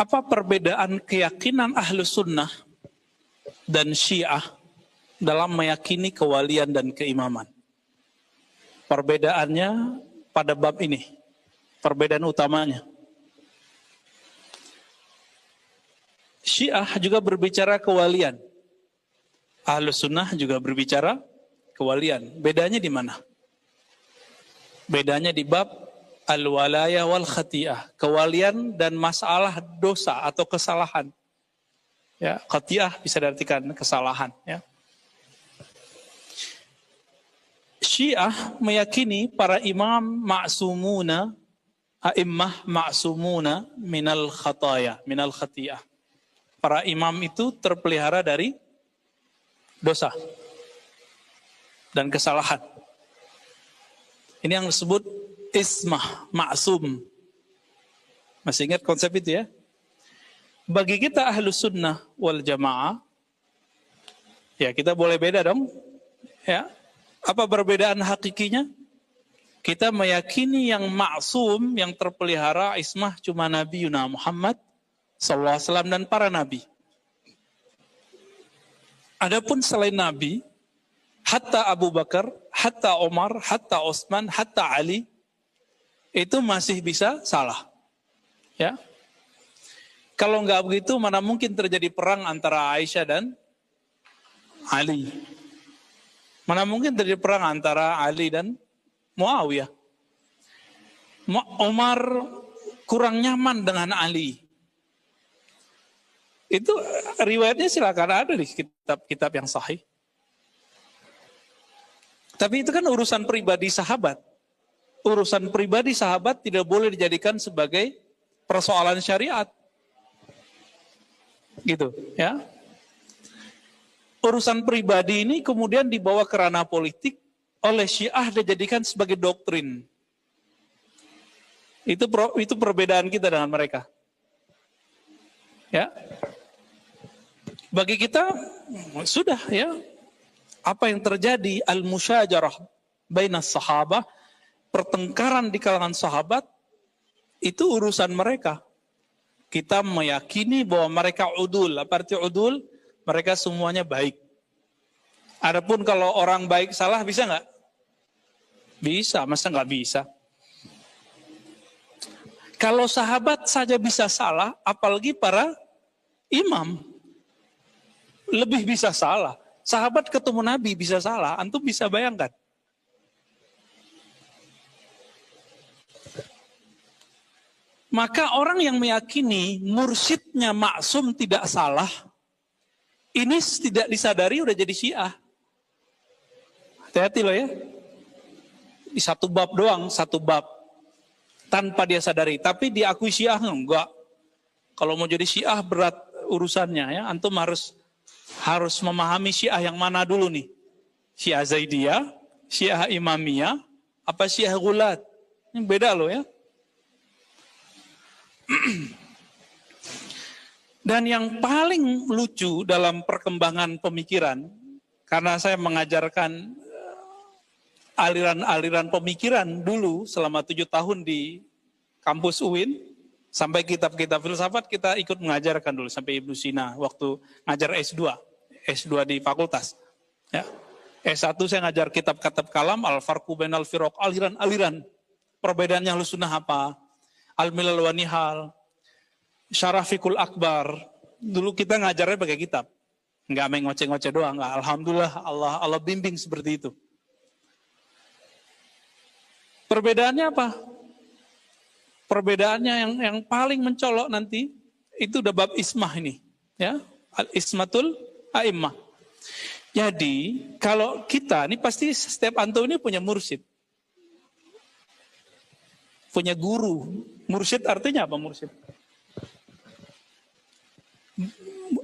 Apa perbedaan keyakinan Ahlus Sunnah dan Syiah dalam meyakini kewalian dan keimaman? Perbedaannya pada bab ini, perbedaan utamanya. Syiah juga berbicara kewalian, Ahlus Sunnah juga berbicara kewalian. Bedanya di mana? Bedanya di bab al-walayah wal khati'ah, kewalian dan masalah dosa atau kesalahan. Ya, khati'ah bisa diartikan kesalahan, ya. Syiah meyakini para imam ma'sumuna, a'immah ma'sumuna minal khataya, minal khati'ah. Para imam itu terpelihara dari dosa dan kesalahan. Ini yang disebut ismah, ma'sum. Masih ingat konsep itu ya? Bagi kita Ahlus Sunnah wal Jamaah, ya kita boleh beda dong. Ya. Apa perbedaan hakikinya? Kita meyakini yang maksum, yang terpelihara ismah cuma Nabi Yuna Muhammad sallallahu alaihi wasallam dan para nabi. Adapun selain Nabi, hatta Abu Bakar, hatta Umar, hatta Utsman, hatta Ali, itu masih bisa salah. Ya. Kalau nggak begitu, mana mungkin terjadi perang antara Aisyah dan Ali? Mana mungkin terjadi perang antara Ali dan Muawiyah? Umar kurang nyaman dengan Ali. Itu riwayatnya silakan ada di kitab-kitab yang sahih. Tapi itu kan urusan pribadi sahabat. Urusan pribadi sahabat tidak boleh dijadikan sebagai persoalan syariat. Gitu, ya. Urusan pribadi ini kemudian dibawa ke ranah politik oleh Syiah dijadikan sebagai doktrin. Itu perbedaan kita dengan mereka. Ya. Bagi kita sudah ya, apa yang terjadi al-musyajarah bainas sahabah, pertengkaran di kalangan sahabat, itu urusan mereka. Kita meyakini bahwa mereka udul. Apa arti udul? Mereka semuanya baik. Adapun kalau orang baik salah bisa nggak? Bisa, masa nggak bisa? Kalau sahabat saja bisa salah, apalagi para imam lebih bisa salah. Sahabat ketemu Nabi bisa salah, antum bisa bayangkan. Maka orang yang meyakini mursyidnya maksum tidak salah, ini tidak disadari udah jadi Syiah. Hati-hati loh ya. Di satu bab doang, satu bab. Tanpa dia sadari. Tapi diakui Syiah enggak. Kalau mau jadi Syiah berat urusannya ya. Antum harus memahami Syiah yang mana dulu nih. Syiah Zaidiyah, Syiah Imamiyah, apa Syiah Ghulat. Ini beda loh ya. Dan yang paling lucu dalam perkembangan pemikiran, karena saya mengajarkan aliran-aliran pemikiran dulu selama 7 tahun di kampus UIN, sampai kitab-kitab filsafat kita ikut mengajarkan dulu, sampai Ibnu Sina waktu ngajar S2 di fakultas. Ya. S1 saya ngajar kitab-kitab kalam, Al-Farqu Bainal Firaq, aliran-aliran. Perbedaannya Ahlus Sunnah apa? Al-Milal wa Nihal, Syarah Fiqhul Akbar. Dulu kita ngajarnya pakai kitab. Enggak main ngoceh-ngoceh doang. Enggak. Alhamdulillah Allah bimbing seperti itu. Perbedaannya apa? Perbedaannya yang paling mencolok nanti itu udah bab ismah ini, ya. Al-ismatul a'immah. Jadi, kalau kita ini pasti setiap antum ini punya mursyid. Punya guru. Mursyid artinya apa mursyid?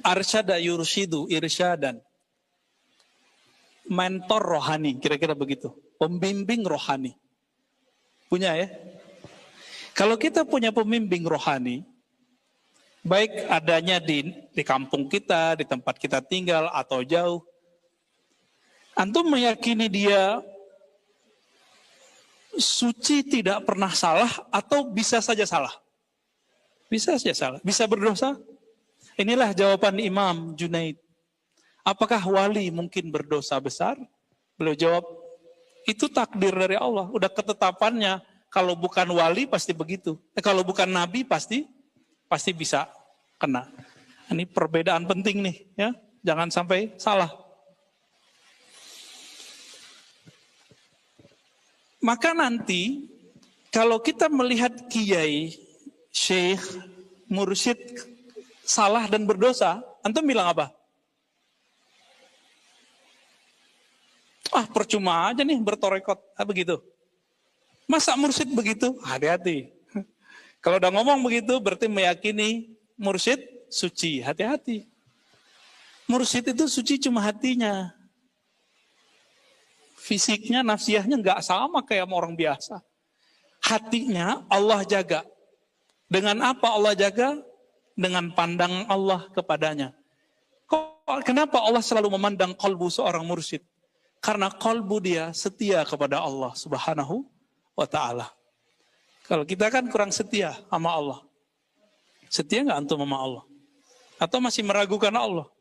Arsyada yursyidu irsyadan. Mentor rohani, kira-kira begitu. Pembimbing rohani. Punya ya? Kalau kita punya pembimbing rohani, baik adanya di kampung kita, di tempat kita tinggal atau jauh, antum meyakini dia suci tidak pernah salah atau bisa saja salah? Bisa saja salah. Bisa berdosa. Inilah jawaban Imam Junaid. Apakah wali mungkin berdosa besar? Beliau jawab, itu takdir dari Allah. Udah ketetapannya. Kalau bukan wali pasti begitu. Kalau bukan nabi pasti bisa kena. Ini perbedaan penting nih, ya. Jangan sampai salah. Maka nanti kalau kita melihat kiai, syekh, mursyid salah dan berdosa, antum bilang apa? Percuma aja nih bertorekot, begitu. Masa mursyid begitu? Hati-hati. Kalau udah ngomong begitu berarti meyakini mursyid suci, hati-hati. Mursyid itu suci cuma hatinya. Fisiknya, nafsiyahnya nggak sama kayak sama orang biasa. Hatinya Allah jaga. Dengan apa Allah jaga? Dengan pandangan Allah kepadanya. Kenapa Allah selalu memandang kalbu seorang mursyid? Karena kalbu dia setia kepada Allah Subhanahu wa ta'ala. Kalau kita kan kurang setia sama Allah. Setia nggak antum sama Allah? Atau masih meragukan Allah?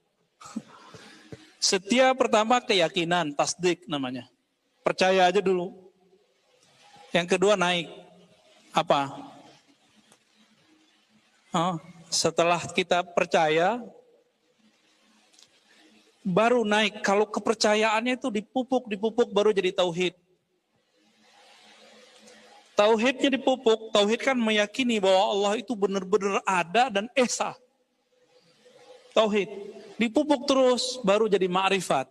Setia pertama keyakinan, tasdik namanya. Percaya aja dulu. Yang kedua naik. Apa? Setelah kita percaya, baru naik. Kalau kepercayaannya itu dipupuk baru jadi tauhid. Tauhidnya dipupuk, tauhid kan meyakini bahwa Allah itu benar-benar ada dan esa. Tauhid. Dipupuk terus, baru jadi ma'rifat.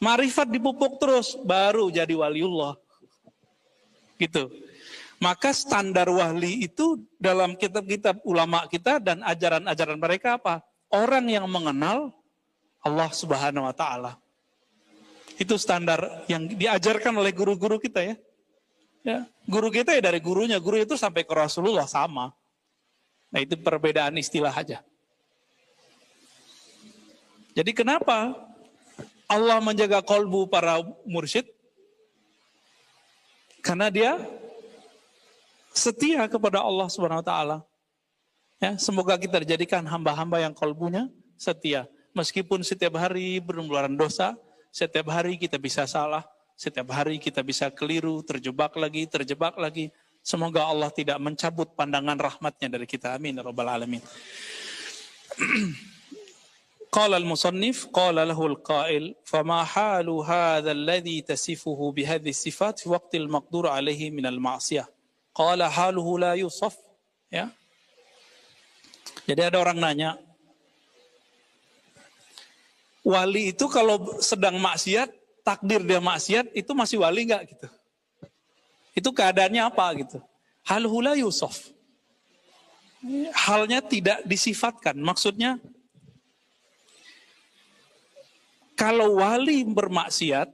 Ma'rifat dipupuk terus, baru jadi waliullah. Gitu. Maka standar wali itu dalam kitab-kitab ulama kita dan ajaran-ajaran mereka apa? Orang yang mengenal Allah Subhanahu wa ta'ala. Itu standar yang diajarkan oleh guru-guru kita ya. Guru kita ya dari gurunya, guru itu sampai ke Rasulullah sama. Nah itu perbedaan istilah aja. Jadi kenapa Allah menjaga kolbu para mursyid? Karena dia setia kepada Allah Subhanahu wa ta'ala. Ya, semoga kita dijadikan hamba-hamba yang kolbunya setia. Meskipun setiap hari bermularan dosa, setiap hari kita bisa salah, setiap hari kita bisa keliru, terjebak lagi. Semoga Allah tidak mencabut pandangan rahmatnya dari kita. Amin ya rabbal alamin. Qala al-musannif, qala lahu al-qail, fama halu hadha alladhi tasifuhu bihadhi sifat fi waqti al-maqdur alaihi min al-ma'siyah. Qala haluhu la yusaf. Ya. Jadi ada orang nanya, wali itu kalau sedang maksiat, takdir dia maksiat, itu masih wali nggak gitu? Itu keadaannya apa gitu? Haluhu la yusaf. Halnya tidak disifatkan. Maksudnya, kalau wali bermaksiat,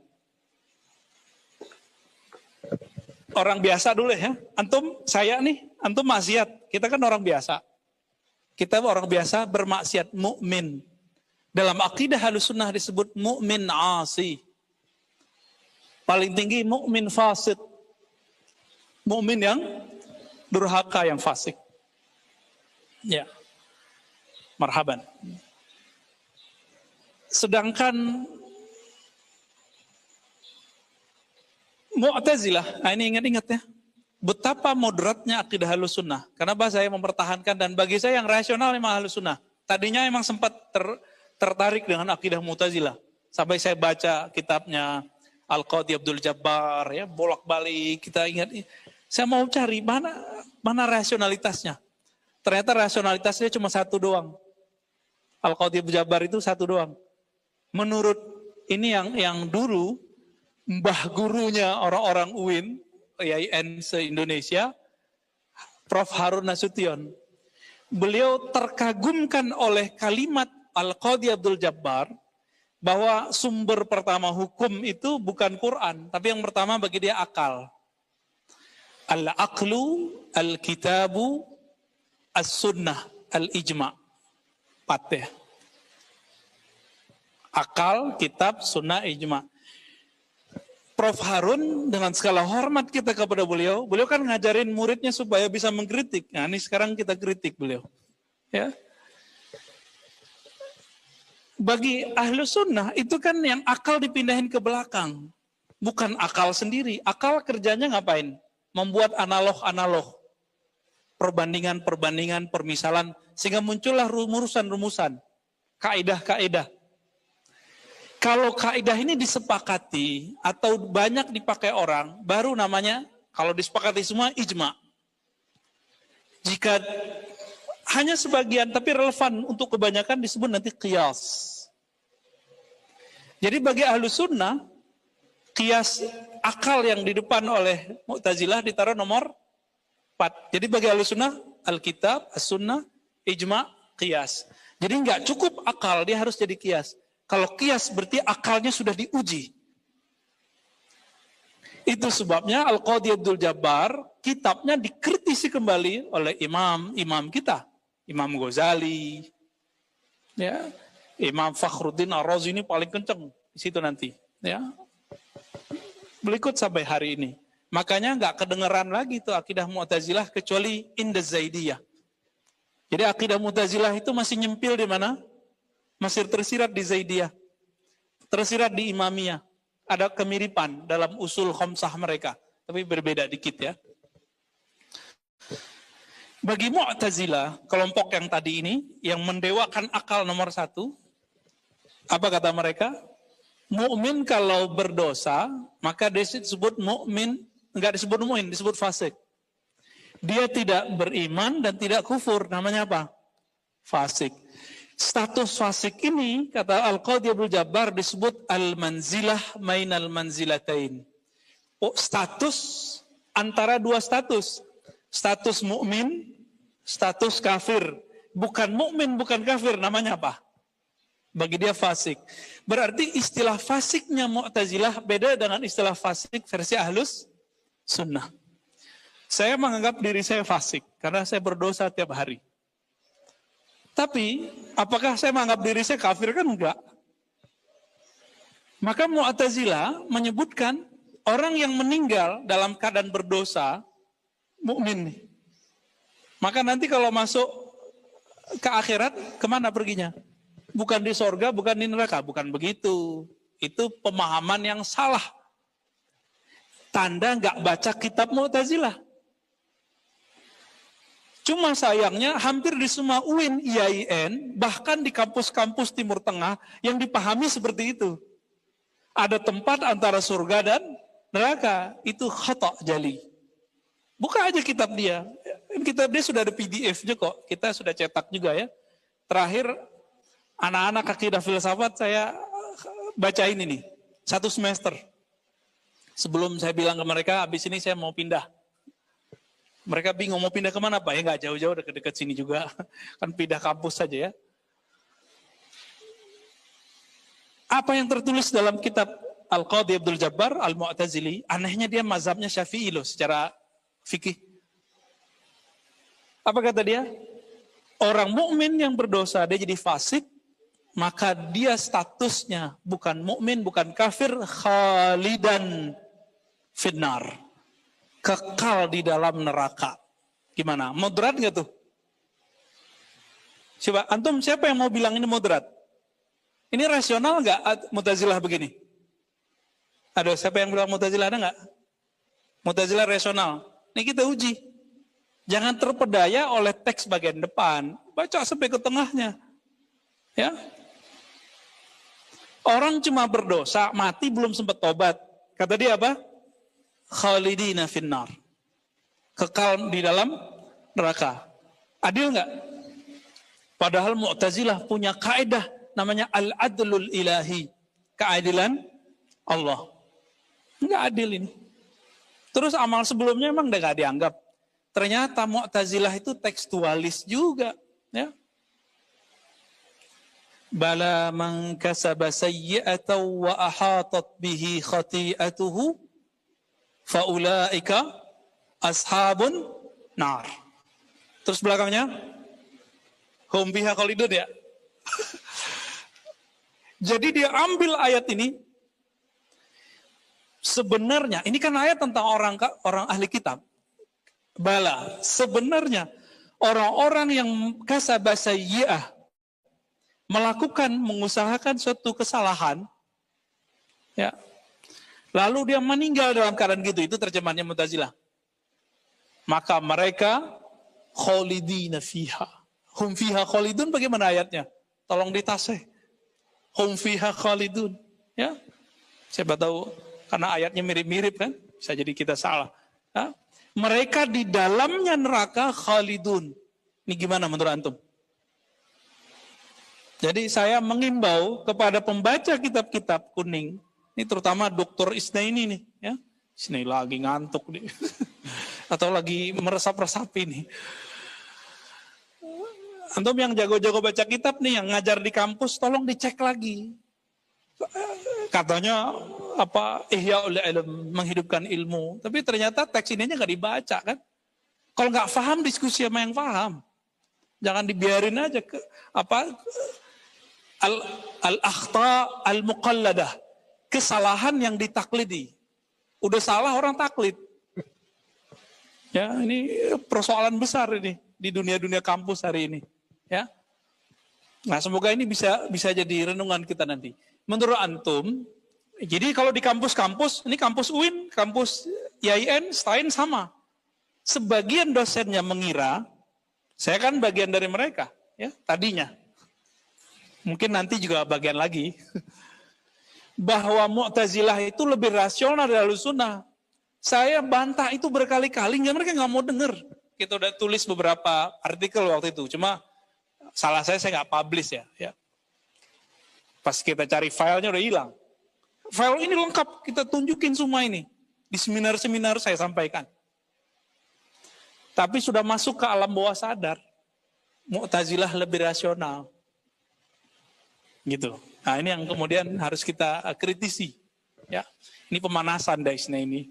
orang biasa dulu ya. Antum, saya nih, antum maksiat. Kita kan orang biasa. Kita orang biasa bermaksiat, mukmin. Dalam akidah Ahlussunnah disebut mukmin asi. Paling tinggi mukmin fasik. Mukmin yang durhaka, yang fasik. Ya. Marhaban. Sedangkan Mu'tazilah, ini ingat-ingat ya. Betapa moderatnya akidah Ahlussunnah. Kenapa saya mempertahankan, dan bagi saya yang rasional memang Ahlussunnah. Tadinya emang sempat tertarik dengan akidah Mu'tazilah. Sampai saya baca kitabnya Al-Qadhi Abdul Jabbar, ya, bolak-balik kita ingat. Saya mau cari mana rasionalitasnya. Ternyata rasionalitasnya cuma satu doang. Al-Qadhi Abdul Jabbar itu satu doang. Menurut ini yang dulu mbah gurunya orang-orang UIN, IAIN se-Indonesia, Prof. Harun Nasution. Beliau terkagumkan oleh kalimat Al-Qadhi Abdul Jabbar bahwa sumber pertama hukum itu bukan Quran, tapi yang pertama bagi dia akal. Al-aqlu, al-kitabu, as-sunnah, al-ijma'. Patih. Akal, kitab, sunnah, ijma'. Prof. Harun, dengan segala hormat kita kepada beliau kan ngajarin muridnya supaya bisa mengkritik. Nah, ini sekarang kita kritik beliau. Ya. Bagi ahlu sunnah itu kan yang akal dipindahin ke belakang. Bukan akal sendiri. Akal kerjanya ngapain? Membuat analog-analog. Perbandingan-perbandingan, permisalan. Sehingga muncullah rumusan-rumusan. Kaidah-kaidah. Kalau kaidah ini disepakati atau banyak dipakai orang, baru namanya, kalau disepakati semua, ijma. Jika hanya sebagian tapi relevan untuk kebanyakan disebut nanti qiyas. Jadi bagi ahlu sunnah, qiyas akal yang di depan oleh Mu'tazilah ditaruh nomor 4. Jadi bagi ahlu sunnah, Alkitab, As-Sunnah, ijma, qiyas. Jadi nggak cukup akal, dia harus jadi qiyas. Kalau qiyas berarti akalnya sudah diuji. Itu sebabnya Al-Qadhi Abdul Jabbar, kitabnya dikritisi kembali oleh imam kita. Imam Ghazali, ya, Imam Fakhruddin Ar-Razi ini paling kenceng di situ nanti. Ya. Berikut sampai hari ini. Makanya nggak kedengeran lagi tuh akidah Mu'tazilah kecuali inda Zaidiyah. Jadi akidah Mu'tazilah itu masih nyempil di mana? Masih tersirat di Zaidiyah, tersirat di Imamiyah. Ada kemiripan dalam usul khamsah mereka, tapi berbeda dikit ya. Bagi Mu'tazilah, kelompok yang tadi ini, yang mendewakan akal nomor 1, apa kata mereka? Mukmin kalau berdosa, maka disebut mukmin, enggak disebut mukmin, disebut fasik. Dia tidak beriman dan tidak kufur, namanya apa? Fasik. Status fasik ini, kata Al-Qadhi Abdul Jabbar, disebut al-manzilah mainal manzilatain. Status antara dua status. Status mukmin, status kafir. Bukan mukmin, bukan kafir, namanya apa? Bagi dia fasik. Berarti istilah fasiknya Mu'tazilah beda dengan istilah fasik versi Ahlus Sunnah. Saya menganggap diri saya fasik karena saya berdosa tiap hari. Tapi, apakah saya menganggap diri saya kafir? Kan enggak. Maka Mu'tazilah menyebutkan orang yang meninggal dalam keadaan berdosa, mukmin nih. Maka nanti kalau masuk ke akhirat, kemana perginya? Bukan di sorga, bukan di neraka. Bukan begitu. Itu pemahaman yang salah. Tanda enggak baca kitab Mu'tazilah. Cuma sayangnya hampir di semua UIN, IAIN, bahkan di kampus-kampus Timur Tengah yang dipahami seperti itu. Ada tempat antara surga dan neraka. Itu khata' jali. Buka aja kitab dia. Kitab dia sudah ada PDF-nya kok. Kita sudah cetak juga ya. Terakhir, anak-anak akidah filsafat saya baca ini nih. 1 semester. Sebelum saya bilang ke mereka, habis ini saya mau pindah. Mereka bingung mau pindah kemana Pak? Ya nggak jauh-jauh, dekat-dekat sini juga. Kan pindah kampus saja ya. Apa yang tertulis dalam kitab Al-Qadhi Abdul Jabbar Al-Mu'tazili, anehnya dia mazhabnya Syafi'i loh secara fikih. Apa kata dia? Orang mukmin yang berdosa, dia jadi fasik, maka dia statusnya bukan mukmin, bukan kafir, khalidan finnar. Kekal di dalam neraka. Gimana? Moderat nggak tuh? Coba, antum siapa yang mau bilang ini moderat? Ini rasional nggak Mu'tazilah begini? Ada siapa yang bilang Mu'tazilah, ada nggak? Mu'tazilah rasional. Ini kita uji. Jangan terpedaya oleh teks bagian depan. Baca sampai ke tengahnya. Ya. Orang cuma berdosa, mati belum sempat tobat. Kata dia apa? Khalidina finnar. Kekal di dalam neraka. Adil nggak? Padahal Mu'tazilah punya kaidah namanya al-adlul ilahi. Keadilan Allah. Nggak adil ini. Terus amal sebelumnya emang nggak dianggap. Ternyata Mu'tazilah itu tekstualis juga. Ya. Bala man kasaba sayyi'atan wa ahatat bihi khati'atuhu faulaika ashabun nar. Terus belakangnya hum biha khalidun ya. Jadi dia ambil ayat ini, sebenarnya ini kan ayat tentang orang ahli kitab. Bala, sebenarnya orang-orang yang kasaba sayyi'ah, melakukan, mengusahakan suatu kesalahan, ya, lalu dia meninggal dalam keadaan gitu, itu terjemahannya Mu'tazilah. Maka mereka khalidina fiha. Hum fiha khalidun, bagaimana ayatnya? Tolong ditasih. Hum fiha khalidun. Ya, siapa tahu karena ayatnya mirip-mirip kan, bisa jadi kita salah. Ya? Mereka di dalamnya neraka khalidun. Ini gimana menurut antum? Jadi saya mengimbau kepada pembaca kitab-kitab kuning, ini terutama Dr. Isnaini nih, ya. Isnaini lagi ngantuk nih. Atau lagi meresap-resapi nih. Antum yang jago-jago baca kitab nih, yang ngajar di kampus, tolong dicek lagi. Katanya Ihya'ul Ilm, menghidupkan ilmu, tapi ternyata teks ini nggak dibaca kan. Kalau nggak paham, diskusi sama yang paham, jangan dibiarin aja al-akhta al-muqalladah, kesalahan yang ditaklidi. Udah salah orang taklid. Ya, ini persoalan besar ini di dunia kampus hari ini, ya. Nah, semoga ini bisa jadi renungan kita nanti. Menurut antum, jadi kalau di kampus-kampus, ini kampus UIN, kampus IAIN, STAIN sama. Sebagian dosennya mengira, saya kan bagian dari mereka, ya, tadinya. Mungkin nanti juga bagian lagi. Bahwa Mu'tazilah itu lebih rasional dari Ahlussunnah. Saya bantah itu berkali-kali, mereka nggak mau denger. Kita udah tulis beberapa artikel waktu itu, cuma salah saya nggak publish ya. Pas kita cari filenya udah hilang. File ini lengkap, kita tunjukin semua ini. Di seminar-seminar saya sampaikan. Tapi sudah masuk ke alam bawah sadar. Mu'tazilah lebih rasional. Gitu. Nah, ini yang kemudian harus kita kritisi. Ya, ini pemanasan Daisna ini.